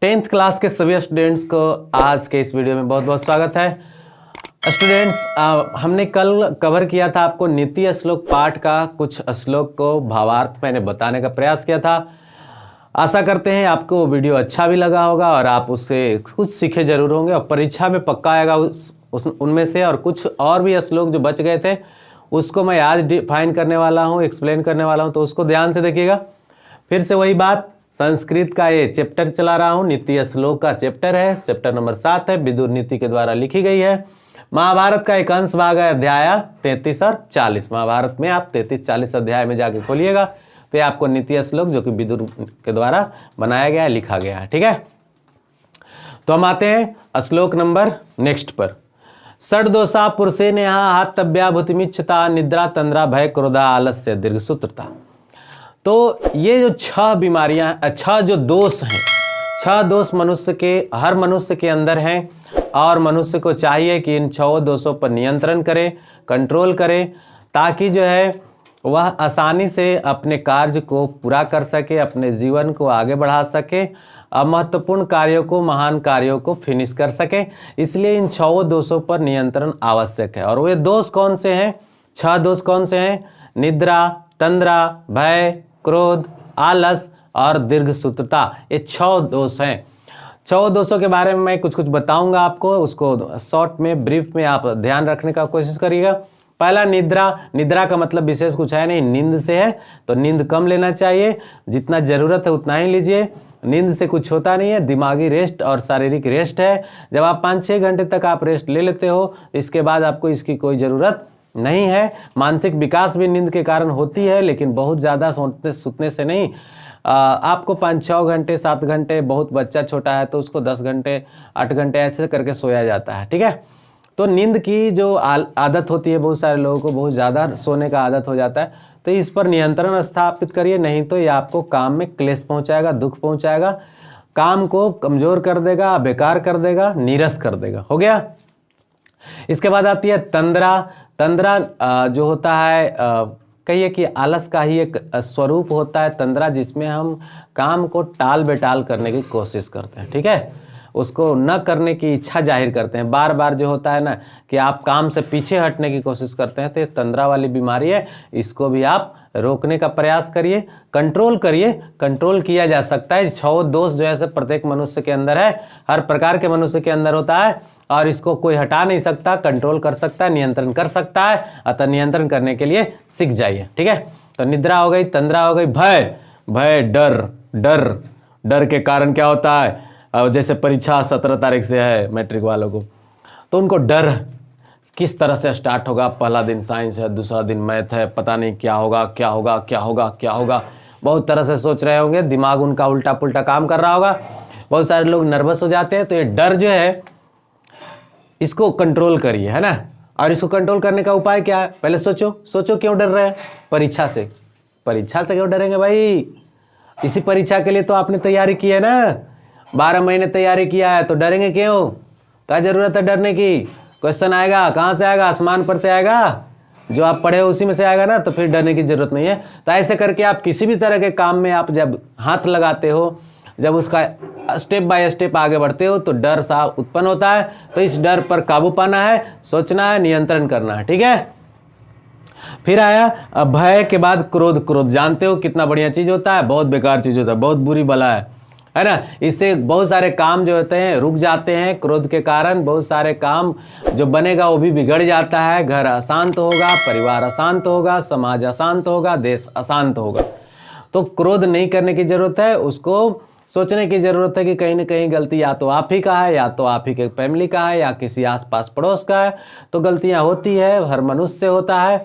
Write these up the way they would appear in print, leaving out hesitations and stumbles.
10th class के सभी students को आज के इस वीडियो में बहुत बहुत स्वागत है। स्टूडेंट्स, हमने कल कवर किया था आपको नीति श्लोक पाठ का कुछ श्लोक को भावार्थ मैंने बताने का प्रयास किया था। आशा करते हैं आपको वो वीडियो अच्छा भी लगा होगा और आप उससे कुछ सीखे जरूर होंगे और परीक्षा में पक्का आएगा उनमें से। और कुछ और भी श्लोक जो बच गए थे उसको मैं आज डिफाइन करने वाला हूँ, एक्सप्लेन करने वाला हूँ, तो उसको ध्यान से देखिएगा। फिर से वही बात, संस्कृत का ये चैप्टर चला रहा हूँ, नीति श्लोक का चैप्टर है, चैप्टर नंबर 7 है, विदुर नीति के द्वारा लिखी गई है। महाभारत का एक अंश भाग है, अध्याय 33 और 40। महाभारत में आप 33-40 अध्याय में जाके खोलिएगा तो ये आपको नीति श्लोक जो कि विदुर के द्वारा बनाया गया है, लिखा गया है। ठीक है, तो हम आते हैं श्लोक नंबर नेक्स्ट पर। षड्दोषा पुरुषे नेहा हातव्या भूतिमिच्छता निद्रा तंद्रा भय क्रोधा आलस्य दीर्घसूत्रता। तो ये जो 6 बीमारियां, 6 जो दोष हैं, 6 दोष मनुष्य के, हर मनुष्य के अंदर हैं और मनुष्य को चाहिए कि इन 6 दोषों पर नियंत्रण करे, कंट्रोल करे, ताकि जो है वह आसानी से अपने कार्य को पूरा कर सके, अपने जीवन को आगे बढ़ा सके, महत्वपूर्ण कार्यों को, महान कार्यों को फिनिश कर सके। इसलिए इन 6 दोषों पर नियंत्रण आवश्यक है। और वे दोष कौन से हैं? 6 दोष कौन से हैं? निद्रा, तंद्रा, भय, क्रोध, आलस और दीर्घसूत्रता, ये 6 दोष हैं। 6 दोषों के बारे में मैं कुछ बताऊंगा आपको, उसको शॉर्ट में, ब्रीफ में आप ध्यान रखने का कोशिश करिएगा। पहला निद्रा। निद्रा का मतलब विशेष कुछ है नहीं, नींद से है, तो नींद कम लेना चाहिए, जितना ज़रूरत है उतना ही लीजिए। नींद से कुछ होता नहीं है, दिमागी रेस्ट और शारीरिक रेस्ट है। जब आप 5-6 घंटे तक आप रेस्ट ले लेते हो, इसके बाद आपको इसकी कोई ज़रूरत नहीं है। मानसिक विकास भी नींद के कारण होती है, लेकिन बहुत ज़्यादा सुतने से नहीं। आपको 5-6 घंटे, 7 घंटे, बहुत बच्चा छोटा है तो उसको 10 घंटे, 8 घंटे ऐसे करके सोया जाता है। ठीक है, तो नींद की जो आदत होती है, बहुत सारे लोगों को बहुत ज़्यादा सोने का आदत हो जाता है, तो इस पर नियंत्रण स्थापित करिए, नहीं तो ये आपको काम में क्लेश पहुँचाएगा, दुख पहुँचाएगा, काम को कमज़ोर कर देगा, बेकार कर देगा, नीरस कर देगा। हो गया। इसके बाद आती है तंद्रा। तंद्रा जो होता है, कहिए कि आलस का ही एक स्वरूप होता है तंद्रा, जिसमें हम काम को टाल बेटाल करने की कोशिश करते हैं। ठीक है, उसको न करने की इच्छा जाहिर करते हैं, बार बार जो होता है ना कि आप काम से पीछे हटने की कोशिश करते हैं, तो ये तंद्रा वाली बीमारी है। इसको भी आप रोकने का प्रयास करिए, कंट्रोल करिए। कंट्रोल किया जा सकता है। 6 दोष जो है प्रत्येक मनुष्य के अंदर है, हर प्रकार के मनुष्य के अंदर होता है और इसको कोई हटा नहीं सकता, कंट्रोल कर सकता है, नियंत्रण कर सकता है। अतः नियंत्रण करने के लिए सीख जाइए। ठीक है, तो निद्रा हो गई, तंद्रा हो गई, भय। भय, डर। डर, डर के कारण क्या होता है, जैसे परीक्षा 17 तारीख से है मैट्रिक वालों को, तो उनको डर किस तरह से स्टार्ट होगा। पहला दिन साइंस है, दूसरा दिन मैथ है, पता नहीं क्या होगा, क्या होगा, क्या होगा, क्या होगा, बहुत तरह से सोच रहे होंगे, दिमाग उनका उल्टा पुल्टा काम कर रहा होगा। बहुत सारे लोग नर्वस हो जाते हैं। तो ये डर जो है, इसको कंट्रोल करिए, है ना। और इसको कंट्रोल करने का उपाय क्या है? पहले सोचो क्यों डर रहे हैं? परीक्षा से। परीक्षा से क्यों डरेंगे भाई? इसी परीक्षा के लिए तो आपने तैयारी की है ना, 12 महीने तैयारी किया है, तो डरेंगे क्यों? क्या जरूरत है डरने की? क्वेश्चन आएगा, कहाँ से आएगा? आसमान पर से आएगा, जो आप पढ़े हो उसी में से आएगा ना, तो फिर डरने की जरूरत नहीं है। तो ऐसे करके आप किसी भी तरह के काम में आप जब हाथ लगाते हो, जब उसका स्टेप बाय स्टेप आगे बढ़ते हो, तो डर सा उत्पन्न होता है। तो इस डर पर काबू पाना है, सोचना है, नियंत्रण करना है। ठीक है, फिर आया भय के बाद क्रोध। क्रोध जानते हो कितना बढ़िया चीज होता है, बहुत बेकार चीज होता है, बहुत बुरी बला है ना। इससे बहुत सारे काम जो होते हैं रुक जाते हैं। क्रोध के कारण बहुत सारे काम जो बनेगा वो भी बिगड़ जाता है। घर अशांत होगा, परिवार अशांत होगा, समाज अशांत होगा, देश अशांत होगा। तो क्रोध नहीं करने की जरूरत है, उसको सोचने की ज़रूरत है कि कहीं ना कहीं गलती या तो आप ही का है, या तो आप ही के फैमिली का है, या किसी आसपास पड़ोस का है। तो गलतियां होती है, हर मनुष्य से होता है,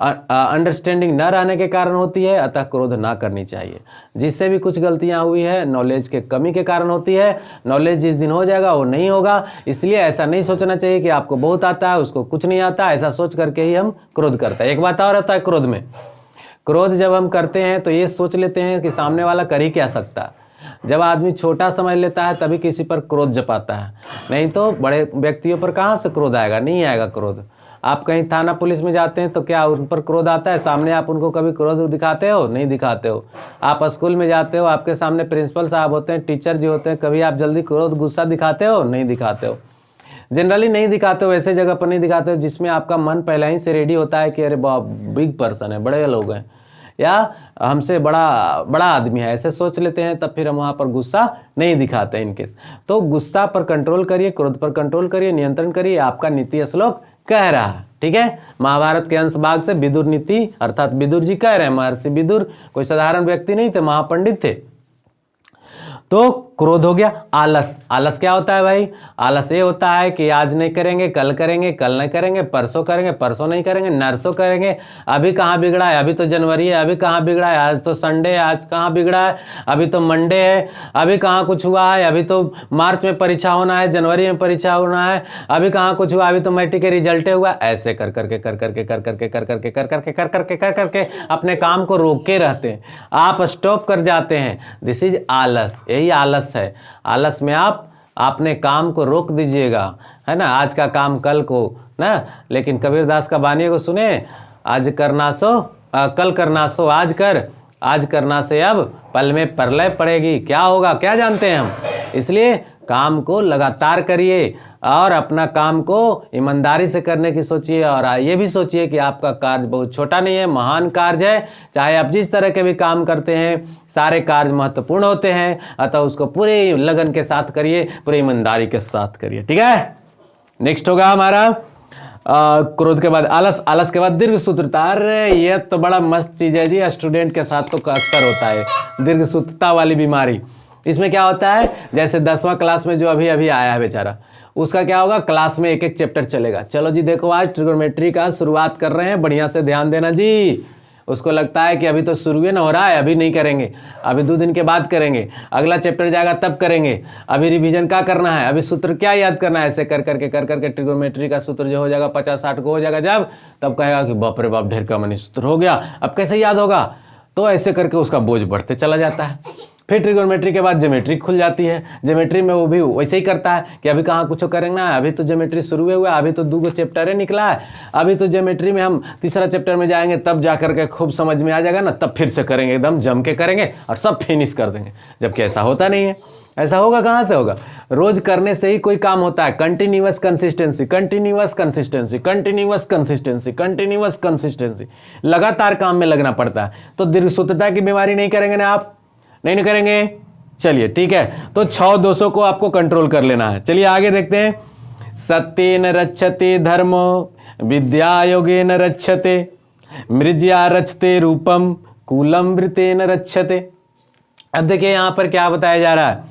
अंडरस्टैंडिंग न रहने के कारण होती है। अतः क्रोध ना करनी चाहिए। जिससे भी कुछ गलतियां हुई है, नॉलेज के कमी के कारण होती है। नॉलेज जिस दिन हो जाएगा वो नहीं होगा। इसलिए ऐसा नहीं सोचना चाहिए कि आपको बहुत आता है, उसको कुछ नहीं आता। ऐसा सोच करके ही हम क्रोध करते हैं। एक बात और होता है क्रोध में, क्रोध जब हम करते हैं तो ये सोच लेते हैं कि सामने वाला कर ही क्या सकता है। जब आदमी छोटा समझ लेता है तभी किसी पर क्रोध जताता है, नहीं तो बड़े व्यक्तियों पर कहाँ से क्रोध आएगा? नहीं आएगा क्रोध। आप कहीं थाना पुलिस में जाते हैं तो क्या उन पर क्रोध आता है? सामने आप उनको कभी क्रोध दिखाते हो? नहीं दिखाते हो। आप स्कूल में जाते हो, आपके सामने प्रिंसिपल साहब होते हैं, टीचर जी होते हैं, कभी आप जल्दी क्रोध गुस्सा दिखाते हो? नहीं दिखाते हो। जनरली नहीं दिखाते हो, ऐसे जगह पर नहीं दिखाते हो जिसमें आपका मन पहले ही से रेडी होता है कि अरे बाप बिग पर्सन है, बड़े लोग हैं या हमसे बड़ा बड़ा आदमी है, ऐसे सोच लेते हैं, तब फिर हम वहाँ पर गुस्सा नहीं दिखाते इनकेस। तो गुस्सा पर कंट्रोल करिए, क्रोध पर कंट्रोल करिए, नियंत्रण करिए, आपका नीति श्लोक कह रहा है। ठीक है, महाभारत के अंश भाग से विदुर नीति अर्थात विदुर जी कह रहे हैं। महर्षि विदुर कोई साधारण व्यक्ति नहीं थे, महापंडित थे। तो क्रोध हो गया। आलस, आलस क्या होता है भाई? आलस ये होता है कि आज नहीं करेंगे, कल करेंगे, कल नहीं करेंगे, परसों करेंगे, परसों नहीं करेंगे, नरसों करेंगे। अभी कहाँ बिगड़ा है? अभी तो जनवरी है। अभी कहाँ बिगड़ा है? आज तो संडे है। आज कहाँ बिगड़ा है? अभी तो मंडे है। अभी कहाँ कुछ हुआ है? अभी तो मार्च में परीक्षा होना है, जनवरी में परीक्षा होना है। अभी कहाँ कुछ हुआ? अभी तो मैट्रिक के रिजल्ट हुआ। ऐसे कर करके कर करके कर करके कर करके कर करके कर करके कर करके अपने काम को रोके रहते हैं, आप स्टॉप कर जाते हैं। दिस इज आलस, यही आलस है। आलस में आप अपने काम को रोक दीजिएगा, है ना। आज का काम कल को ना, लेकिन कबीरदास का वाणी को सुने, आज करना सो कल करना सो आज कर, आज करना से अब पल में प्रलय पड़ेगी। क्या होगा क्या जानते हैं हम। इसलिए काम को लगातार करिए और अपना काम को ईमानदारी से करने की सोचिए। और ये भी सोचिए कि आपका कार्य बहुत छोटा नहीं है, महान कार्य है। चाहे आप जिस तरह के भी काम करते हैं, सारे कार्य महत्वपूर्ण होते हैं, अतः उसको पूरे लगन के साथ करिए, पूरी ईमानदारी के साथ करिए। ठीक है, नेक्स्ट होगा हमारा क्रोध के बाद आलस, आलस के बाद दीर्घ सूत्रता। अरे ये तो बड़ा मस्त चीज है जी, स्टूडेंट के साथ तो अक्सर होता है दीर्घ सूत्रता वाली बीमारी। इसमें क्या होता है, जैसे 10वां क्लास में जो अभी अभी आया है बेचारा, उसका क्या होगा, क्लास में एक एक चैप्टर चलेगा। चलो जी देखो आज ट्रिगोनोमेट्री का शुरुआत कर रहे हैं, बढ़िया से ध्यान देना जी। उसको लगता है कि अभी तो शुरू ही ना हो रहा है, अभी नहीं करेंगे, अभी 2 दिन के बाद करेंगे, अगला चैप्टर जाएगा तब करेंगे, अभी रिवीजन क्या करना है, अभी सूत्र क्या याद करना है। ऐसे कर करके ट्रिगोनोमेट्री का सूत्र जो हो जाएगा 50-60 को हो जाएगा जब, तब कहेगा कि बाप रे बाप ढेर का मनी सूत्र हो गया, अब कैसे याद होगा। तो ऐसे करके उसका बोझ बढ़ते चला जाता है। फिर ट्रिगोनोमेट्री के बाद ज्योमेट्री खुल जाती है। ज्योमेट्री में वो भी वैसे ही करता है कि अभी कहाँ कुछ करना है, अभी तो ज्योमेट्री शुरू हुआ है, अभी तो 2 चैप्टर निकला है, अभी तो ज्योमेट्री में हम 3रा चैप्टर में जाएंगे, तब जा करके खूब समझ में आ जाएगा ना, तब फिर से करेंगे, एकदम जम के करेंगे और सब फिनिश कर देंगे। जबकि ऐसा होता नहीं है। ऐसा होगा कहाँ से होगा? रोज करने से ही कोई काम होता है। Continuous consistency, continuous consistency, continuous consistency, continuous consistency, लगातार काम में लगना पड़ता है। तो दीर्घसूत्रता की बीमारी नहीं करेंगे ना आप, नहीं करेंगे। चलिए ठीक है, तो 6 दोषों को आपको कंट्रोल कर लेना है। चलिए आगे देखते हैं। सत्येन रक्षते धर्मो विद्या योगेन रक्षते, मृज्या रचते रूपम कूलम वृतेन रक्षते। अब देखिए यहां पर क्या बताया जा रहा है,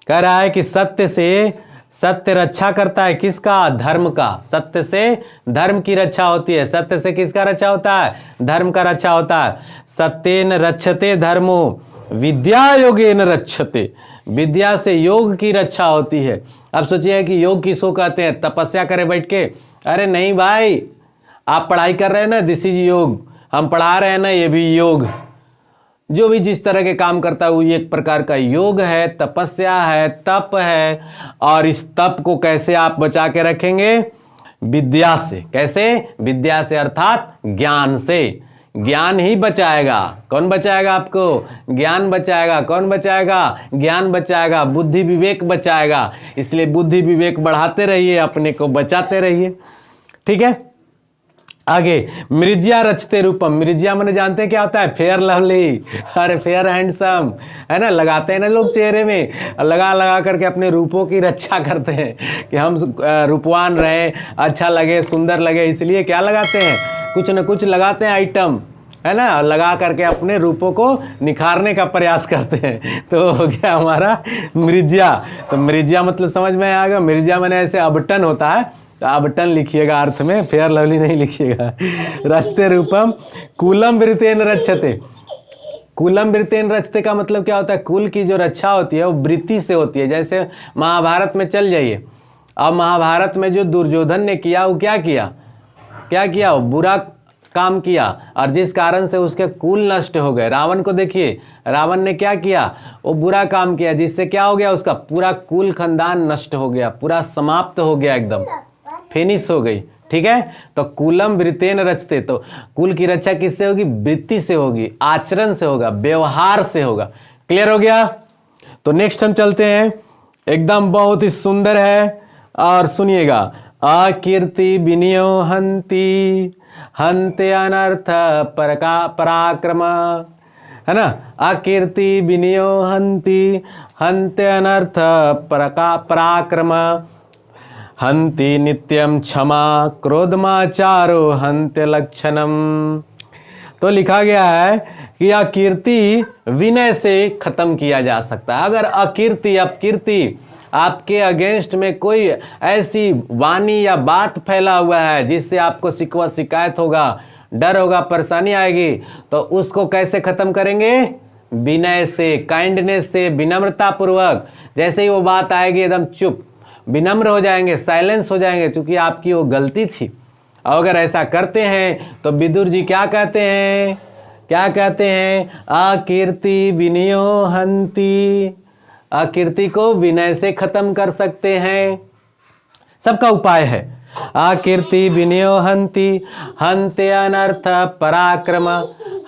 कह रहा है कि सत्य से सत्य रक्षा करता है, किसका? धर्म का। सत्य से धर्म की रक्षा होती है। सत्य से किसका रक्षा होता है? धर्म का रक्षा होता है। सत्येन रक्षते धर्मो विद्या योगेन रक्षते, विद्या से योग की रक्षा होती है। अब सोचिए कि योग किसको कहते हैं? तपस्या करे बैठ के? अरे नहीं भाई, आप पढ़ाई कर रहे हैं ना, दिस इज योग। हम पढ़ा रहे हैं ना, ये भी योग। जो भी जिस तरह के काम करता है वो एक प्रकार का योग है, तपस्या है, तप है। और इस तप को कैसे आप बचा के रखेंगे? विद्या से। कैसे? विद्या से अर्थात ज्ञान से। ज्ञान ही बचाएगा। कौन बचाएगा आपको? ज्ञान बचाएगा। कौन बचाएगा? ज्ञान बचाएगा, बुद्धि विवेक बचाएगा। इसलिए बुद्धि विवेक बढ़ाते रहिए, अपने को बचाते रहिए। ठीक है, आगे मृज्या रचते रूपम। मृज्या मैंने जानते हैं क्या होता है? फेयर लवली, अरे फेयर हैंडसम, है ना, लगाते हैं ना लोग चेहरे में, लगा लगा करके अपने रूपों की रक्षा करते हैं कि हम रूपवान रहें, अच्छा लगे, सुंदर लगे। इसलिए क्या लगाते हैं? कुछ न कुछ लगाते हैं आइटम, है ना, लगा करके अपने रूपों को निखारने का प्रयास करते हैं। तो हो गया हमारा मृज्या। तो मृज्या मतलब समझ में आएगा। मृज्या मैंने ऐसे अबटन होता है, तो अबटन लिखिएगा अर्थ में, फेयर लवली नहीं लिखिएगा। रचते रूपम कूलम वृतेन रक्षते। कूलम वृतेन रचते का मतलब क्या होता है? कुल की जो रक्षा होती है वो वृत्ति से होती है। जैसे महाभारत में चल जाइए, अब महाभारत में जो दुर्योधन ने किया, वो क्या किया? क्या किया? वो बुरा काम किया और जिस कारण से उसके कुल नष्ट हो गए। रावण को देखिए, रावण ने क्या किया? वो बुरा काम किया, जिससे क्या हो गया? उसका पूरा कुल खानदान नष्ट हो गया, पूरा समाप्त हो गया, एकदम फिनिश हो गई। ठीक है। तो कुलम वृत्तेन रचते, तो कुल की रक्षा किससे होगी? वृत्ति से होगी, आचरण से होगा, व्यवहार से होगा। क्लियर हो गया? तो नेक्स्ट हम चलते हैं, एकदम बहुत ही सुंदर है और सुनिएगा। अकीर्ति विनियो हंति हंते अनर्थ पराक्रम, है ना। अकीर्ति विनियो हंति हंते अनर्थ पराक्रम, हंति नित्यम क्षमा क्रोधमाचारो हंते लक्षणम। तो लिखा गया है कि अकीर्ति विनय से खत्म किया जा सकता है। अगर अकीर्ति अपकीर्ति आपके अगेंस्ट में कोई ऐसी वाणी या बात फैला हुआ है जिससे आपको शिकवा शिकायत होगा, डर होगा, परेशानी आएगी, तो उसको कैसे खत्म करेंगे? विनय से, काइंडनेस से, विनम्रता पूर्वक। जैसे ही वो बात आएगी एकदम चुप, विनम्र हो जाएंगे, साइलेंस हो जाएंगे, क्योंकि आपकी वो गलती थी। और अगर ऐसा करते हैं तो विदुर जी क्या कहते हैं? क्या कहते हैं? अकीर्ति विनयो हंति, अकीर्ति को विनय से खत्म कर सकते हैं। सबका उपाय है। अकीर्ति विनयो हंति हंते अनर्थ पराक्रम,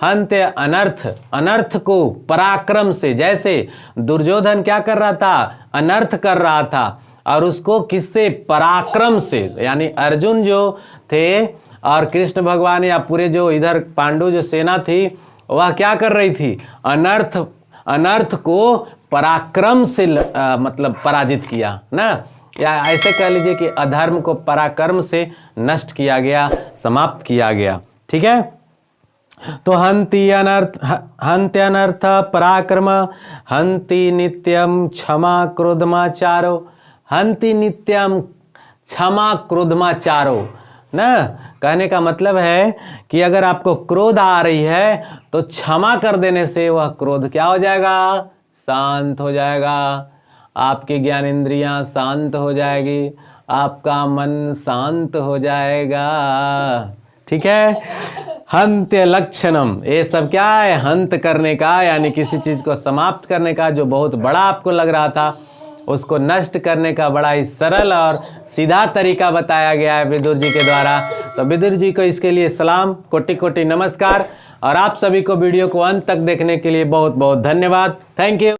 हंते अनर्थ, अनर्थ को पराक्रम से। जैसे दुर्योधन क्या कर रहा था? अनर्थ कर रहा था, और उसको किससे? पराक्रम से। यानी अर्जुन जो थे और कृष्ण भगवान या पूरे जो इधर पांडु जो सेना थी, वह क्या कर रही थी? अनर्थ को पराक्रम से मतलब पराजित किया ना, या ऐसे कह लीजिए कि अधर्म को पराक्रम से नष्ट किया गया, समाप्त किया गया। ठीक है। तो हंति अनर्थ पराक्रम, हंति नित्यम क्षमा क्रोधमाचारो, हंति नित्यम क्षमा क्रोधमाचारो ना। कहने का मतलब है कि अगर आपको क्रोध आ रही है तो क्षमा कर देने से वह क्रोध क्या हो जाएगा? शांत हो जाएगा। आपकी ज्ञानेंद्रियां शांत हो जाएगी, आपका मन शांत हो जाएगा। ठीक है। हंत्य लक्षणम, ये सब क्या है? हंत करने का, यानी किसी चीज को समाप्त करने का, जो बहुत बड़ा आपको लग रहा था उसको नष्ट करने का बड़ा ही सरल और सीधा तरीका बताया गया है विदुर जी के द्वारा। तो विदुर जी को इसके लिए सलाम, कोटि कोटि नमस्कार, और आप सभी को वीडियो को अंत तक देखने के लिए बहुत बहुत धन्यवाद। Thank you.